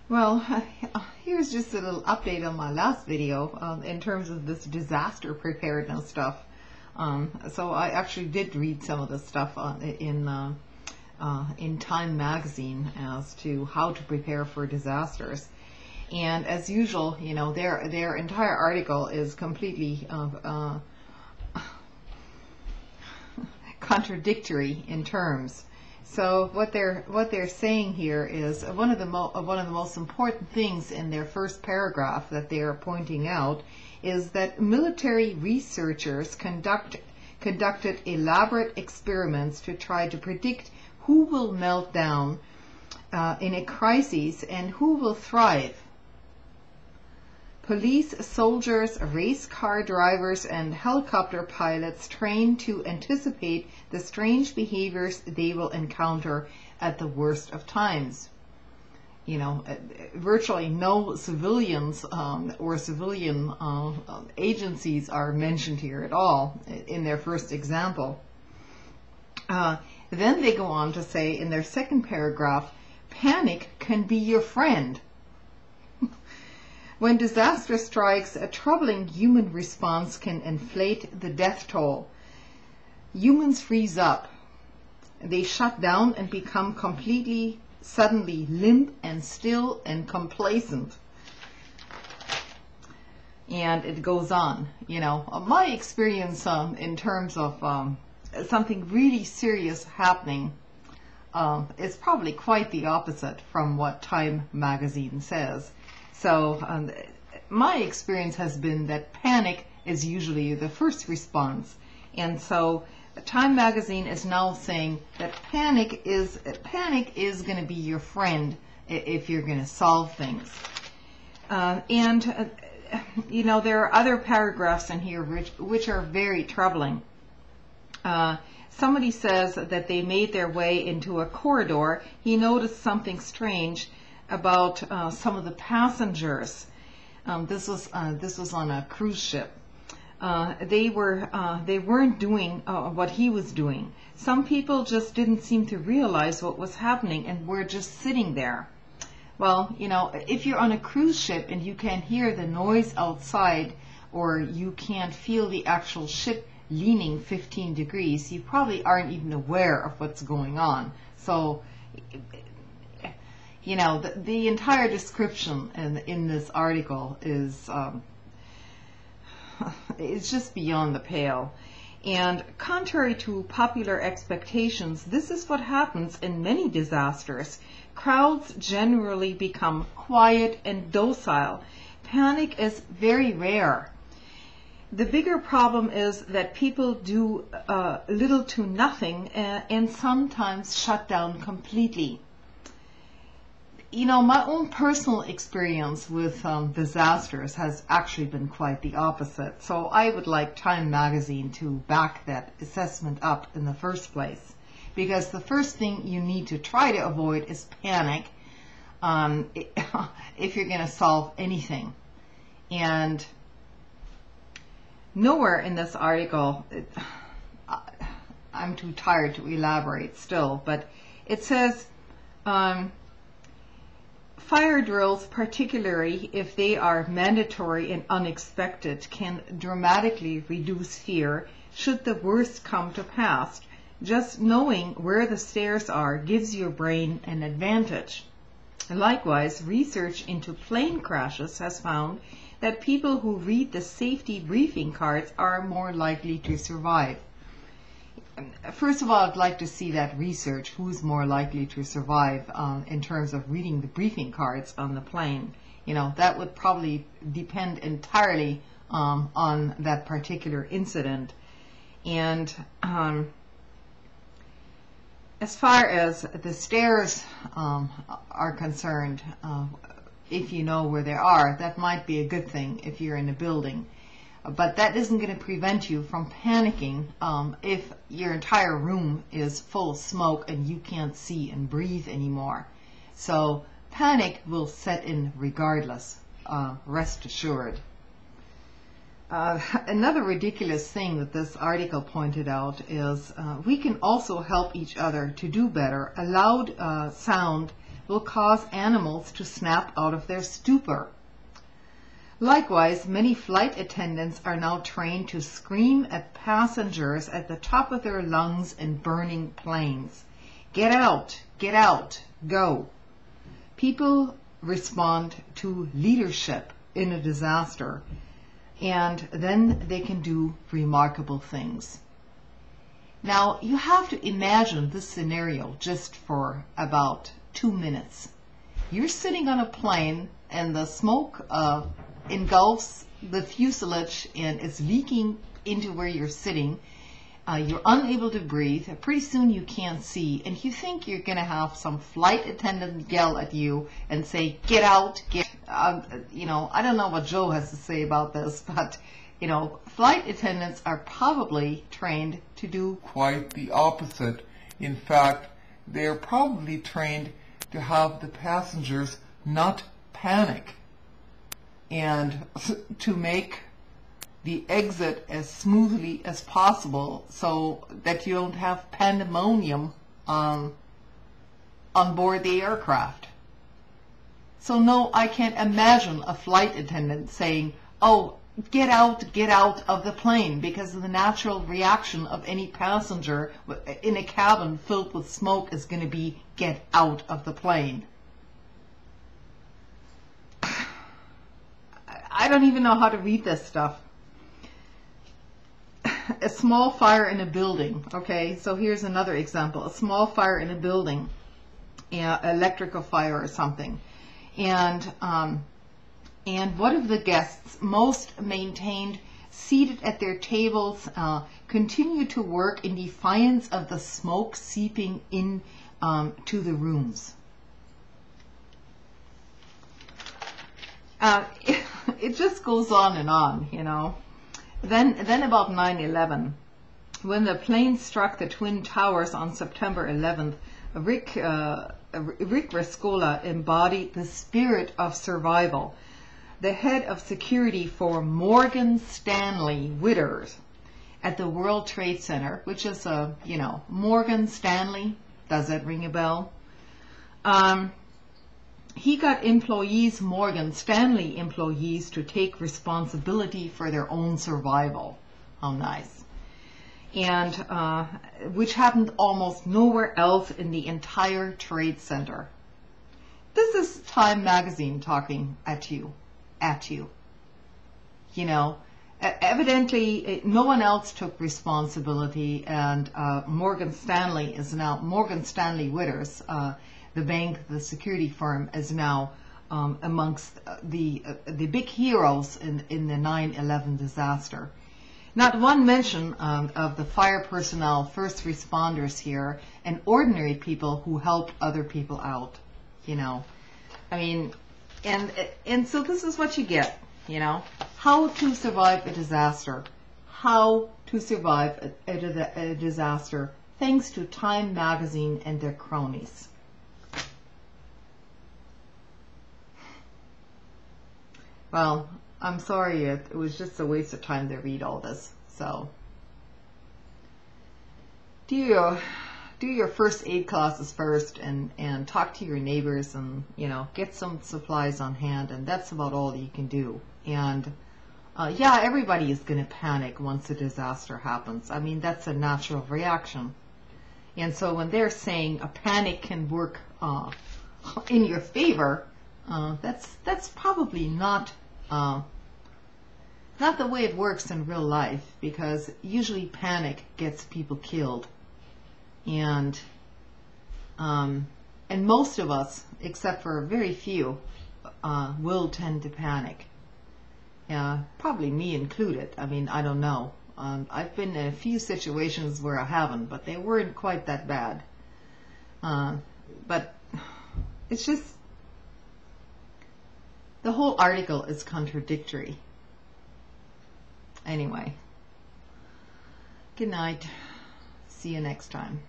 Well, here's just a little update on my last video in terms of this disaster preparedness stuff. So I actually did read some of this stuff in Time magazine as to how to prepare for disasters. And as usual, you know, their entire article is completely contradictory in terms. So what they're saying here is one of the most important things in their first paragraph that they are pointing out is that military researchers conducted elaborate experiments to try to predict who will melt down in a crisis and who will thrive. Police, soldiers, race car drivers, and helicopter pilots trained to anticipate the strange behaviors they will encounter at the worst of times. You know, virtually no civilians or civilian agencies are mentioned here at all in their first example. Then they go on to say in their second paragraph, panic can be your friend. When disaster strikes, a troubling human response can inflate the death toll. Humans freeze up. They shut down and become completely, suddenly limp and still and complacent. And it goes on. You know, my experience in terms of something really serious happening is probably quite the opposite from what Time magazine says. So my experience has been that panic is usually the first response, and so Time magazine is now saying that panic is going to be your friend if you're going to solve things. You know, there are other paragraphs in here which are very troubling. Somebody says that they made their way into a corridor. He noticed something strange about some of the passengers. This was on a cruise ship. They weren't doing what he was doing. Some people just didn't seem to realize what was happening and were just sitting there. Well, you know, if you're on a cruise ship and you can't hear the noise outside, or you can't feel the actual ship leaning 15 degrees, you probably aren't even aware of what's going on. So, you know, the entire description in this article is it's just beyond the pale. And contrary to popular expectations, this is what happens in many disasters. Crowds generally become quiet and docile. Panic is very rare. The bigger problem is that people do little to nothing and sometimes shut down completely. You know, my own personal experience with disasters has actually been quite the opposite. So I would like Time magazine to back that assessment up in the first place. Because the first thing you need to try to avoid is panic if you're going to solve anything. And nowhere in this article, I'm too tired to elaborate still, but it says, fire drills, particularly if they are mandatory and unexpected, can dramatically reduce fear should the worst come to pass. Just knowing where the stairs are gives your brain an advantage. Likewise, research into plane crashes has found that people who read the safety briefing cards are more likely to survive. First of all, I'd like to see that research, who's more likely to survive in terms of reading the briefing cards on the plane. You know, that would probably depend entirely on that particular incident. And as far as the stairs are concerned, if you know where they are, that might be a good thing if you're in a building. But that isn't going to prevent you from panicking if your entire room is full of smoke and you can't see and breathe anymore. So panic will set in regardless, rest assured. Another ridiculous thing that this article pointed out is we can also help each other to do better. A loud sound will cause animals to snap out of their stupor. Likewise, many flight attendants are now trained to scream at passengers at the top of their lungs in burning planes. Get out, go. People respond to leadership in a disaster, and then they can do remarkable things. Now, you have to imagine this scenario just for about 2 minutes. You're sitting on a plane and the smoke engulfs the fuselage and it's leaking into where you're sitting. You're unable to breathe. Pretty soon you can't see, and you think you're going to have some flight attendant yell at you and say, get out, I don't know what Joe has to say about this, but flight attendants are probably trained to do quite the opposite. In fact, they're probably trained to have the passengers not panic and to make the exit as smoothly as possible so that you don't have pandemonium on board the aircraft. So no, I can't imagine a flight attendant saying, oh, get out of the plane, because the natural reaction of any passenger in a cabin filled with smoke is going to be, get out of the plane. I don't even know how to read this stuff. A small fire in a building. Okay, so here's another example. A small fire in a building, electrical fire or something. And one of the guests, most maintained, seated at their tables, continued to work in defiance of the smoke seeping in to the rooms. It just goes on and on, Then about 9/11, when the plane struck the Twin Towers on September 11th, Rick Rescorla embodied the spirit of survival. The head of security for Morgan Stanley Witters at the World Trade Center, which is Morgan Stanley. Does that ring a bell? He got Morgan Stanley employees, to take responsibility for their own survival. How nice. And which happened almost nowhere else in the entire Trade Center. This is Time magazine talking at you. Evidently no one else took responsibility, and Morgan Stanley Witters, the bank, the security firm, is now amongst the big heroes in the 9/11 disaster. Not one mention of the fire personnel, first responders here, and ordinary people who helped other people out. And so this is what you get. How to survive a disaster. How to survive a disaster, thanks to Time magazine and their cronies. Well, I'm sorry, it was just a waste of time to read all this. So, do your first aid classes first, and talk to your neighbors, and get some supplies on hand, and that's about all you can do. And yeah, everybody is going to panic once a disaster happens. I mean, that's a natural reaction. And so when they're saying a panic can work in your favor, that's probably not the way it works in real life, because usually panic gets people killed, and most of us, except for very few, will tend to panic. Probably me included. I mean, I don't know. I've been in a few situations where I haven't, but they weren't quite that bad. But it's just, the whole article is contradictory. Anyway, good night. See you next time.